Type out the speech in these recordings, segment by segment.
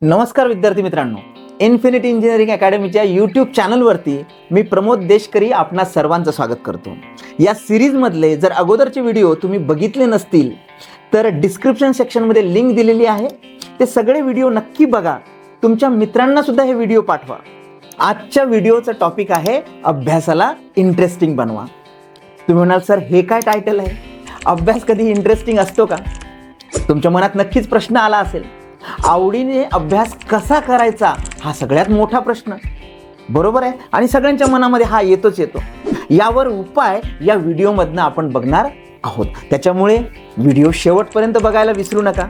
नमस्कार विद्यार्थी मित्रांनो, इन्फिनिटी इंजिनिअरिंग अकॅडमीच्या यूट्यूब चॅनलवरती मी प्रमोद देशकरी आपणा सर्वांचं स्वागत करतो. या सिरीजमधले जर अगोदरचे व्हिडिओ तुम्ही बघितले नसतील तर डिस्क्रिप्शन सेक्शनमध्ये लिंक दिलेली आहे. ते सगळे व्हिडिओ नक्की बघा. तुमच्या मित्रांना सुद्धा हे व्हिडिओ पाठवा. आजच्या व्हिडिओचं टॉपिक आहे अभ्यासाला इंटरेस्टिंग बनवा. तुम्ही म्हणाल सर हे काय टायटल आहे, अभ्यास कधी इंटरेस्टिंग असतो का? तुमच्या मनात नक्कीच प्रश्न आला असेल. आवडीने अभ्यास कसा करायचा हा सगळ्यात मोठा प्रश्न, बरोबर आहे. आणि सगळ्यांच्या मनामध्ये हा येतो. यावर उपाय या व्हिडिओमधनं आपण बघणार आहोत. त्याच्यामुळे व्हिडिओ शेवटपर्यंत बघायला विसरू नका.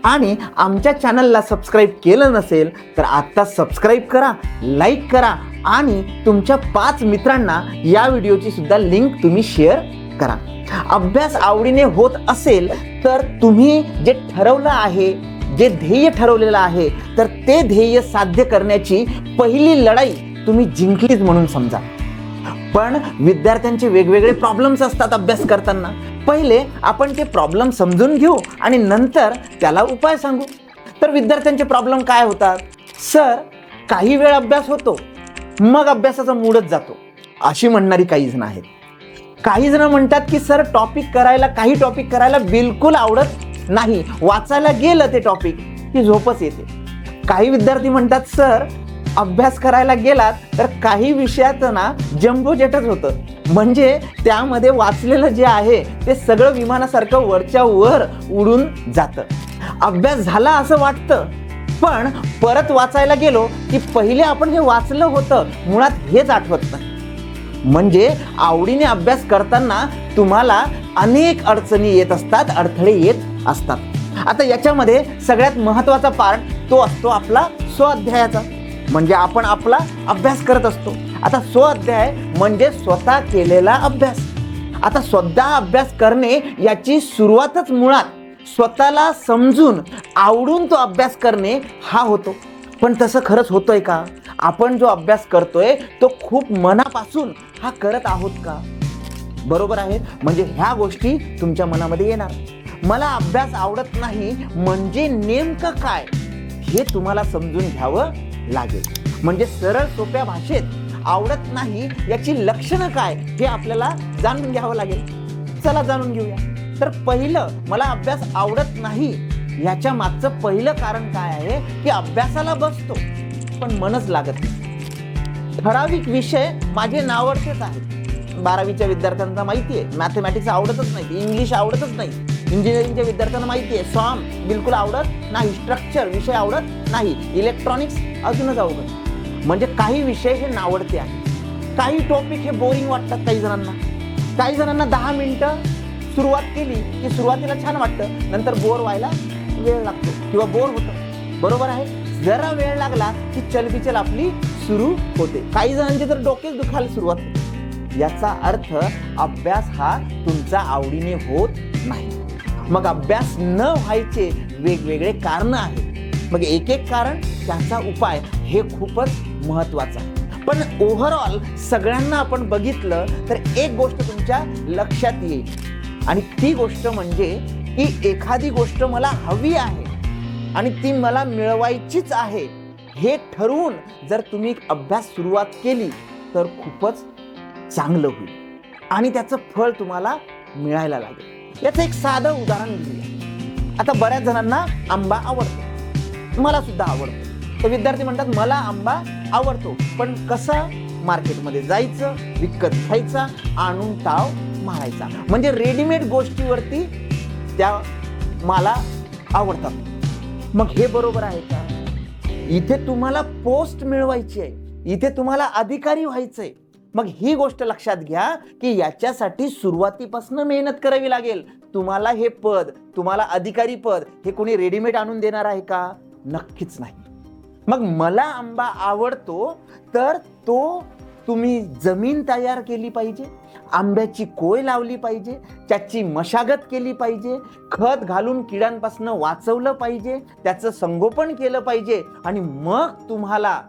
आणि आमच्या चॅनलला सबस्क्राईब केलं नसेल तर आत्ता सबस्क्राईब करा, लाईक करा आणि तुमच्या 5 मित्रांना या व्हिडिओची सुद्धा लिंक तुम्ही शेअर करा. अभ्यास आवडीने होत असेल तर तुम्ही जे ठरवलं आहे, जे ध्येय ठरवलेलं आहे, तर ते ध्येय साध्य करण्याची पहिली लढाई तुम्ही जिंकलीच म्हणून समजा. पण विद्यार्थ्यांचे वेगवेगळे प्रॉब्लेम्स असतात अभ्यास करताना. पहिले आपण ते प्रॉब्लेम समजून घेऊ आणि नंतर त्याला उपाय सांगू. तर विद्यार्थ्यांचे प्रॉब्लेम काय होतात? सर काही वेळ अभ्यास होतो, मग अभ्यासाचा मूडच जातो, अशी म्हणणारी काही जण आहेत. काही जण म्हणतात की सर काही टॉपिक करायला बिलकुल आवडत नाही, वाचायला गेलं ते टॉपिक की झोपच येते. काही विद्यार्थी म्हणतात सर अभ्यास करायला गेलात तर काही विषयाचं ना जम्बो जेटच होतं, म्हणजे त्यामध्ये वाचलेलं जे आहे ते सगळं विमानासारखं वरच्या वर उडून जातं. अभ्यास झाला असं वाटतं, पण परत वाचायला गेलो की पहिले आपण जे वाचलं होतं मुळात हेच आठवत नाही. म्हणजे आवडीने अभ्यास करताना तुम्हाला अनेक अडचणी येत असतात, अडथळे येत असतात. आता याच्यामध्ये सगळ्यात महत्त्वाचा पार्ट तो असतो आपला स्वाध्यायाचा, म्हणजे आपण आपला अभ्यास करत असतो. आता स्वाध्याय म्हणजे स्वतः केलेला अभ्यास. आता स्वतः अभ्यास करणे याची सुरुवातच मुळात स्वतःला समजून आवडून तो अभ्यास करणे हा होतो. पण तसं खरंच होतोय का? आपण जो अभ्यास करतोय तो खूप मनापासून हा करत आहोत का? बरोबर आहे. म्हणजे ह्या गोष्टी तुमच्या मनामध्ये येणार. मला अभ्यास आवडत नाही म्हणजे नेमकं काय हे तुम्हाला समजून घ्यावं लागेल. म्हणजे सरळ सोप्या भाषेत आवडत नाही याची लक्षणं काय हे आपल्याला जाणून घ्यावं लागेल. चला जाणून घेऊया. तर पहिलं, मला अभ्यास आवडत नाही याच्या मागचं पहिलं कारण काय आहे की अभ्यासाला बसतो पण मनच लागत नाही. ठराविक विषय माझे नावडतेच आहेत. 12वीच्या विद्यार्थ्यांना माहिती आहे मॅथमॅटिक्स आवडतच नाही, इंग्लिश आवडतच नाही. इंजिनिअरिंगच्या विद्यार्थ्यांना माहिती आहे सॉम बिलकुल आवडत नाही, स्ट्रक्चर विषय आवडत नाही, इलेक्ट्रॉनिक्स अजूनच आवडत. म्हणजे काही विषय हे नावडते आहेत. काही टॉपिक हे बोरिंग वाटतात काही जणांना 10 मिनिटं सुरुवात केली की सुरुवातीला छान वाटतं, नंतर बोर व्हायला वेळ लागतो किंवा बोर होतं. बरोबर आहे. जरा वेळ लागला की चलबिचल आपली सुरू होते. काही जणांचे तर डोकेच दुखायला सुरुवात होते. याचा अर्थ अभ्यास हा तुमचा आवडीने होत नाही. मग अभ्यास न व्हायचे वेगवेगळे कारण आहेत. मग एक कारण, त्याचा उपाय हे खूपच महत्वाचं आहे. पण ओव्हरऑल सगळ्यांना आपण बघितलं तर एक गोष्ट तुमच्या लक्षात येईल, आणि ती गोष्ट म्हणजे की एखादी गोष्ट मला हवी आहे आणि ती मला मिळवायचीच आहे हे ठरवून जर तुम्ही अभ्यास सुरुवात केली तर खूपच चांगलं होईल आणि त्याचं फळ तुम्हाला मिळायला लागेल. याचं एक साधं उदाहरण घेऊया. आता बऱ्याच जणांना आंबा आवडतो, मला सुद्धा आवडतो. तर विद्यार्थी म्हणतात मला आंबा आवडतो, पण कसा? मार्केटमध्ये जायचं, विकत घ्यायचा, आणून ताव मारायचा. म्हणजे रेडीमेड गोष्टीवरती त्या मला आवडतात. मग हे बरोबर आहे का? इथे तुम्हाला पोस्ट मिळवायची आहे, इथे तुम्हाला अधिकारी व्हायचंय. मग ही गोष्ट लक्षात घ्या की याच्यासाठी सुरुवातीपासून मेहनत करावी लागेल. तुम्हाला हे पद, तुम्हाला अधिकारी पद हे कोणी रेडीमेड आणून देणार आहे का? नक्कीच नाही. मग मला आंबा आवडतो तर तो तुम्ही जमीन तयार केली पाहिजे, आंब्याची कोय लावली पाहिजे, त्याची मशागत केली पाहिजे, खत घालून किड्यांपासून वाचवलं पाहिजे, त्याचं संगोपन केलं पाहिजे आणि मग तुम्हाला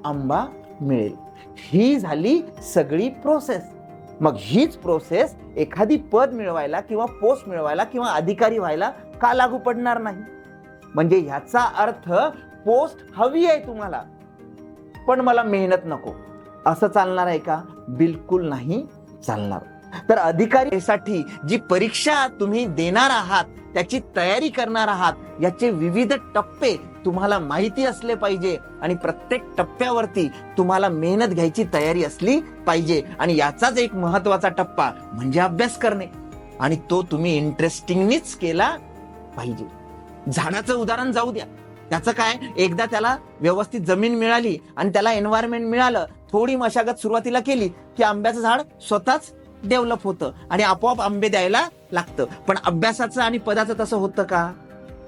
आंबा मिळेल. ही झाली सगळी प्रोसेस. मग हीच प्रोसेस एखादी पद मिळवायला किंवा पोस्ट मिळवायला किंवा अधिकारी व्हायला का लागू पडणार नाही? म्हणजे ह्याचा अर्थ पोस्ट हवी आहे तुम्हाला, पण मला मेहनत नको, असं चालणार आहे का? बिलकुल नाही चालणार. तर अधिकारीसाठी जी परीक्षा तुम्ही देणार आहात, त्याची तयारी करणार आहात, याचे विविध टप्पे तुम्हाला माहिती असले पाहिजे आणि प्रत्येक टप्प्यावरती तुम्हाला मेहनत घ्यायची तयारी असली पाहिजे. आणि याचाच एक महत्वाचा टप्पा म्हणजे अभ्यास करणे, आणि तो तुम्ही इंटरेस्टिंगनीच केला पाहिजे. झाडाचं उदाहरण जाऊ द्या. त्याचं काय, एकदा त्याला व्यवस्थित जमीन मिळाली आणि त्याला एन्व्हायरमेंट मिळालं, थोडी मशागत सुरुवातीला केली की आंब्याचं झाड स्वतःच डेव्हलप होतं आणि आपोआप आंबे द्यायला लागतं. पण अभ्यासाचं आणि पदाचं तसं होतं का?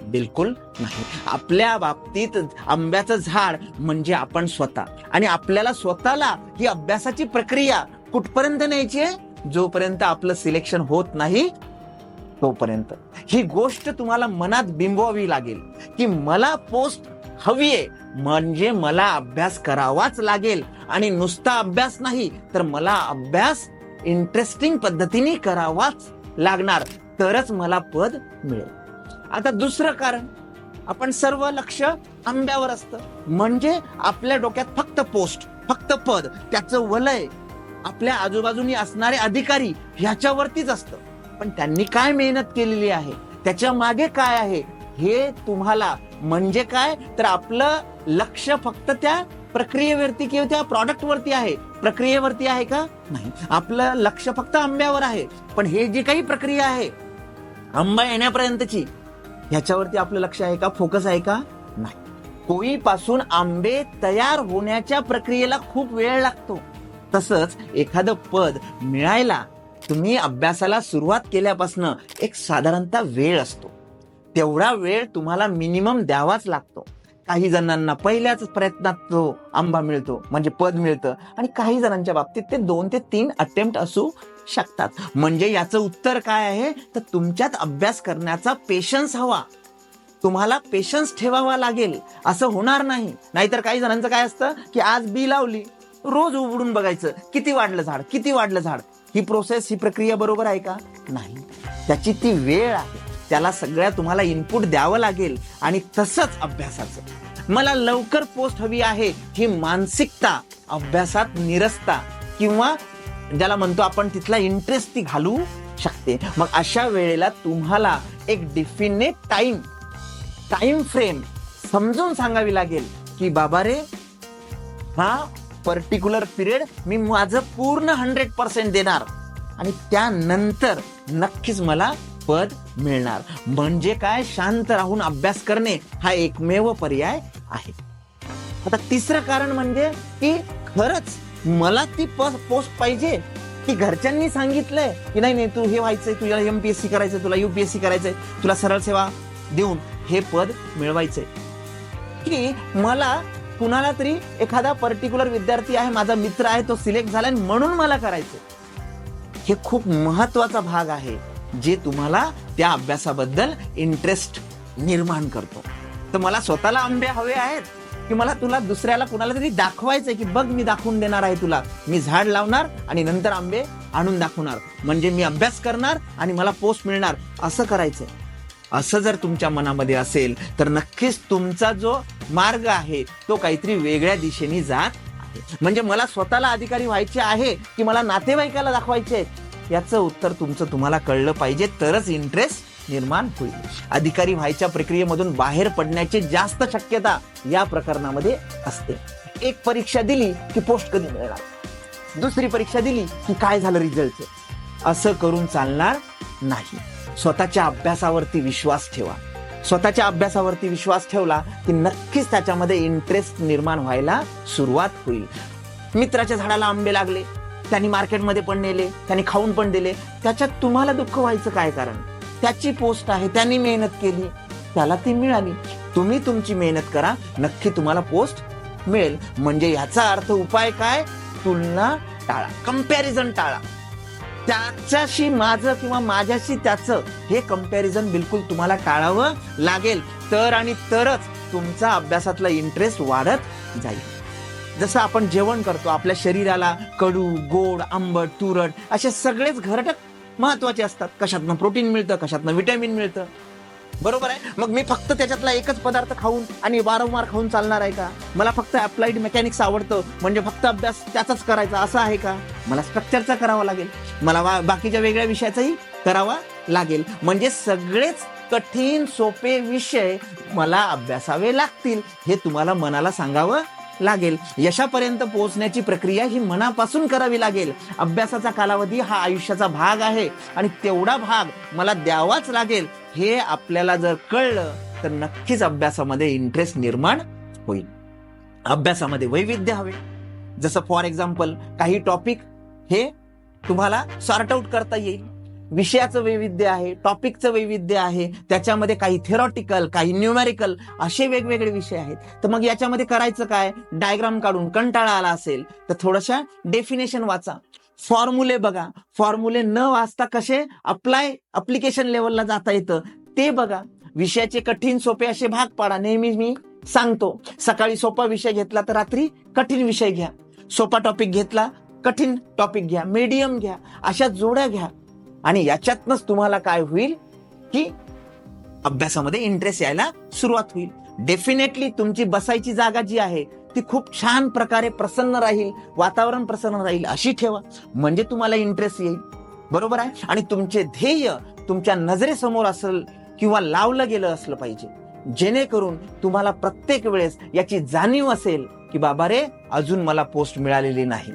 बिलकुल नाही. आपल्या बाबतीत आंब्याचं झाड म्हणजे आपण स्वतः, आणि आपल्याला स्वतःला ही अभ्यासाची प्रक्रिया कुठपर्यंत न्यायची आहे? जोपर्यंत आपलं सिलेक्शन होत नाही तोपर्यंत. ही गोष्ट तुम्हाला मनात बिंबवावी लागेल की मला पोस्ट हवी आहे, म्हणजे मला अभ्यास करावाच लागेल, आणि नुसता अभ्यास नाही तर मला अभ्यास इंटरेस्टिंग पद्धतीने करावाच लागणार, तरच मला पद मिळेल. आता दुसरं कारण, आपण सर्व लक्ष आंब्यावर असतं, म्हणजे आपल्या डोक्यात फक्त पोस्ट, फक्त पद, त्याचं वलय आपल्या आजूबाजूनी असणारे अधिकारी ह्याच्यावरतीच असतं. पण त्यांनी काय मेहनत केलेली आहे, त्याच्या मागे काय आहे, हे तुम्हाला, म्हणजे काय तर आपलं लक्ष फक्त त्या प्रक्रियेवरती किंवा त्या प्रॉडक्ट वरती आहे, प्रक्रियेवरती आहे का? नाही. आपलं लक्ष फक्त आंब्यावर आहे, पण हे जी काही प्रक्रिया आहे आंबा येण्यापर्यंतची, ह्याच्यावरती आपलं लक्ष आहे का, फोकस आहे का? नाही. कोळीपासून आंबे तयार होण्याच्या प्रक्रियेला खूप वेळ लागतो. तसंच एखादं पद मिळायला तुम्ही अभ्यासाला सुरुवात केल्यापासून एक साधारणतः वेळ असतो. तेवढा वेळ तुम्हाला मिनिमम द्यावाच लागतो. काही जणांना पहिल्याच प्रयत्नात तो आंबा मिळतो, म्हणजे पद मिळतं, आणि काही जणांच्या बाबतीत ते 2 ते 3 अटेम्प्ट असू शकतात. म्हणजे याचं उत्तर काय आहे, तर तुमच्यात अभ्यास करण्याचा पेशन्स हवा. तुम्हाला पेशन्स ठेवावा लागेल, असं होणार नाही. नाहीतर काही जणांचं काय असतं की आज बी लावली, रोज उघडून बघायचं किती वाढलं झाड, किती वाढलं झाड. ही प्रोसेस, ही प्रक्रिया बरोबर आहे का? नाही. त्याची ती वेळ आहे, त्याला सगळ्या तुम्हाला इनपुट द्यावं लागेल. आणि तसंच अभ्यासाचं, मला लवकर पोस्ट हवी आहे, ही मानसिकता अभ्यासात निरसता किंवा ज्याला म्हणतो आपण तिथला इंटरेस्ट ती घालू शकते. मग अशा वेळेला तुम्हाला एक डिफिनेट टाइम फ्रेम समजून सांगावी लागेल की बाबा रे, हा पर्टिक्युलर पिरियड मी माझं पूर्ण 100% देणार, आणि त्यानंतर नक्कीच मला पद मिळणार. म्हणजे काय, शांत राहून अभ्यास करणे हा एकमेव पर्याय आहे. आता तिसरं कारण म्हणजे की खरंच मला ती पोस्ट पाहिजे, की घरच्यांनी सांगितलंय की नाही तू हे व्हायचंय, तुला MPSC करायचंय, तुला UPSC करायचंय, तुला सरळ सेवा देऊन हे पद मिळवायचंय, की मला कुणाला तरी एखादा पर्टिक्युलर विद्यार्थी आहे, माझा मित्र आहे, तो सिलेक्ट झालाय म्हणून मला करायचं. हे खूप महत्वाचा भाग आहे, जे तुम्हाला त्या अभ्यासाबद्दल इंटरेस्ट निर्माण करतो. तर मला स्वतःला आंबे हवे आहेत, की मला तुला दुसऱ्याला कुणाला तरी दाखवायचंय की बघ मी दाखवून देणार आहे तुला, मी झाड लावणार आणि नंतर आंबे आणून दाखवणार, म्हणजे मी अभ्यास करणार आणि मला पोस्ट मिळणार, असं करायचंय. असं जर तुमच्या मनामध्ये असेल तर नक्कीच तुमचा जो मार्ग आहे तो काहीतरी वेगळ्या दिशेने जात आहे. म्हणजे मला स्वतःला अधिकारी व्हायचे आहे की मला नातेवाईकाला दाखवायचे, याचं उत्तर तुमचं तुम्हाला कळलं पाहिजे, तरच इंटरेस्ट निर्माण होईल. अधिकारी व्हायच्या प्रक्रियेमधून बाहेर पडण्याची जास्त शक्यता या प्रकरणामध्ये असते. एक परीक्षा दिली की पोस्ट कधी मिळणार, दुसरी परीक्षा दिली की काय झालं रिझल्टचं, असं करून चालणार नाही. स्वतःच्या अभ्यासावरती विश्वास ठेवा. स्वतःच्या अभ्यासावरती विश्वास ठेवला की नक्कीच त्याच्यामध्ये इंटरेस्ट निर्माण व्हायला सुरुवात होईल. मित्राच्या झाडाला आंबे लागले, त्यांनी मार्केटमध्ये पण नेले, त्यांनी खाऊन पण दिले, त्याच्यात तुम्हाला दुःख व्हायचं काय कारण? त्याची पोस्ट आहे, त्यांनी मेहनत केली, त्याला ती मिळाली. तुम्ही तुमची मेहनत करा, नक्की तुम्हाला पोस्ट मिळेल. म्हणजे याचा अर्थ उपाय काय? तुलना टाळा, कंपॅरिझन टाळा. त्याच्याशी माझं किंवा माझ्याशी त्याचं हे कंपॅरिझन बिलकुल तुम्हाला टाळावं लागेल, तर आणि तरच तुमचा अभ्यासातला इंटरेस्ट वाढत जाईल. जसं आपण जेवण करतो, आपल्या शरीराला कडू, गोड, आंबट, तुरट असे सगळेच घटक महत्वाचे असतात. कशातनं प्रोटीन मिळतं, कशातनं विटॅमिन मिळतं. बरोबर आहे. मग मी फक्त त्याच्यातला एकच पदार्थ खाऊन आणि वारंवार खाऊन चालणार आहे का? मला फक्त अप्लाइड मेकॅनिक्स आवडतं म्हणजे फक्त अभ्यास त्याचाच करायचा असं आहे का? मला स्ट्रक्चरचा करावा लागेल, मला बाकीच्या वेगळ्या विषयाचाही करावा लागेल. म्हणजे सगळेच कठीण सोपे विषय मला अभ्यासावे लागतील हे तुम्हाला मनाला सांगावं लागेल. यशापर्यंत पोहोचण्याची प्रक्रिया ही मनापासून करावी लागेल. अभ्यासाचा कालावधी हा आयुष्याचा भाग आहे आणि तेवढा भाग मला द्यावाच लागेल हे आपल्याला जर कळलं तर नक्कीच अभ्यासामध्ये इंटरेस्ट निर्माण होईल. अभ्यासामध्ये वैविध्य हवे. जसं फॉर एक्झाम्पल काही टॉपिक हे तुम्हाला सॉर्ट आउट करता येईल. विषयाचं वैविध्य आहे, टॉपिकचं वैविध्य आहे, त्याच्यामध्ये काही थेरॉटिकल, काही न्यूमेरिकल असे वेगवेगळे विषय आहेत. तर मग याच्यामध्ये करायचं काय? डायग्राम काढून कंटाळा आला असेल तर थोडंसं डेफिनेशन वाचा, फॉर्म्युले बघा. फॉर्म्युले न वाचता कसे अप्लिकेशन लेवलला जाता येतं ते बघा. विषयाचे कठीण सोपे असे भाग पाडा. नेहमी मी सांगतो, सकाळी सोपा विषय घेतला तर रात्री कठीण विषय घ्या, सोपा टॉपिक घेतला कठीण टॉपिक घ्या, मीडियम घ्या, अशा जोड्या घ्या. आणि याच्यातनंच तुम्हाला काय होईल की अभ्यासामध्ये इंटरेस्ट यायला सुरुवात होईल. डेफिनेटली तुमची बसायची जागा जी आहे ती खूप छान प्रकारे प्रसन्न राहील, वातावरण प्रसन्न राहील अशी ठेवा, म्हणजे तुम्हाला इंटरेस्ट येईल. बरोबर आहे. आणि तुमचे ध्येय तुमच्या नजरेसमोर असेल किंवा लावलं गेलं असलं पाहिजे, जेणेकरून तुम्हाला प्रत्येक वेळेस याची जाणीव असेल की बाबा रे अजून मला पोस्ट मिळालेली नाही,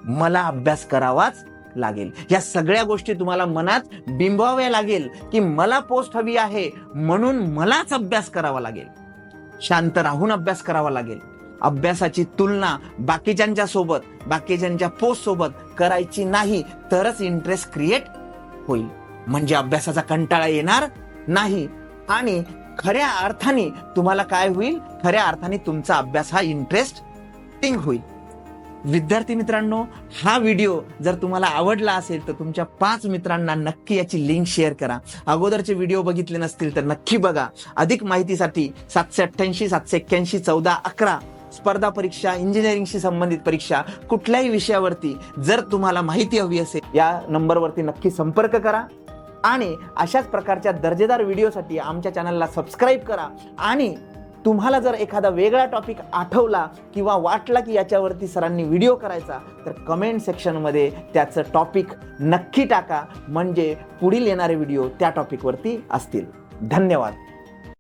मला अभ्यास करावाच लागेल. या सगळ्या गोष्टी तुम्हाला मनात बिंबवाव्या लागेल की मला पोस्ट हवी आहे म्हणून मलाच अभ्यास करावा लागेल, शांत राहून अभ्यास करावा लागेल. अभ्यासाची तुलना बाकीच्यांच्या सोबत, बाकीच्यांच्या पोस्ट सोबत करायची नाही, तरच इंटरेस्ट क्रिएट होईल. म्हणजे अभ्यासाचा कंटाळा येणार नाही आणि खऱ्या अर्थाने तुम्हाला काय होईल, खऱ्या अर्थाने तुमचा अभ्यास हा इंटरेस्टिंग होईल. विद्यार्थी मित्रांनो, हा व्हिडिओ जर तुम्हाला आवडला असेल तर तुमच्या 5 मित्रांना नक्की याची लिंक शेअर करा. अगोदरचे व्हिडिओ बघितले नसतील तर नक्की बघा. अधिक माहितीसाठी 788 781 1411 स्पर्धा परीक्षा, इंजिनिअरिंगशी संबंधित परीक्षा, कुठल्याही विषयावरती जर तुम्हाला माहिती हवी असेल या नंबरवरती नक्की संपर्क करा. आणि अशाच प्रकारच्या दर्जेदार व्हिडिओसाठी आमच्या चॅनलला सबस्क्राईब करा. आणि तुम्हाला जर एखादा वेगळा टॉपिक आठवला किंवा वाटला की याच्यावरती सरांनी व्हिडिओ करायचा तर कमेंट सेक्शनमध्ये त्याचं टॉपिक नक्की टाका, म्हणजे पुढील येणारे व्हिडिओ त्या टॉपिकवरती असतील. धन्यवाद.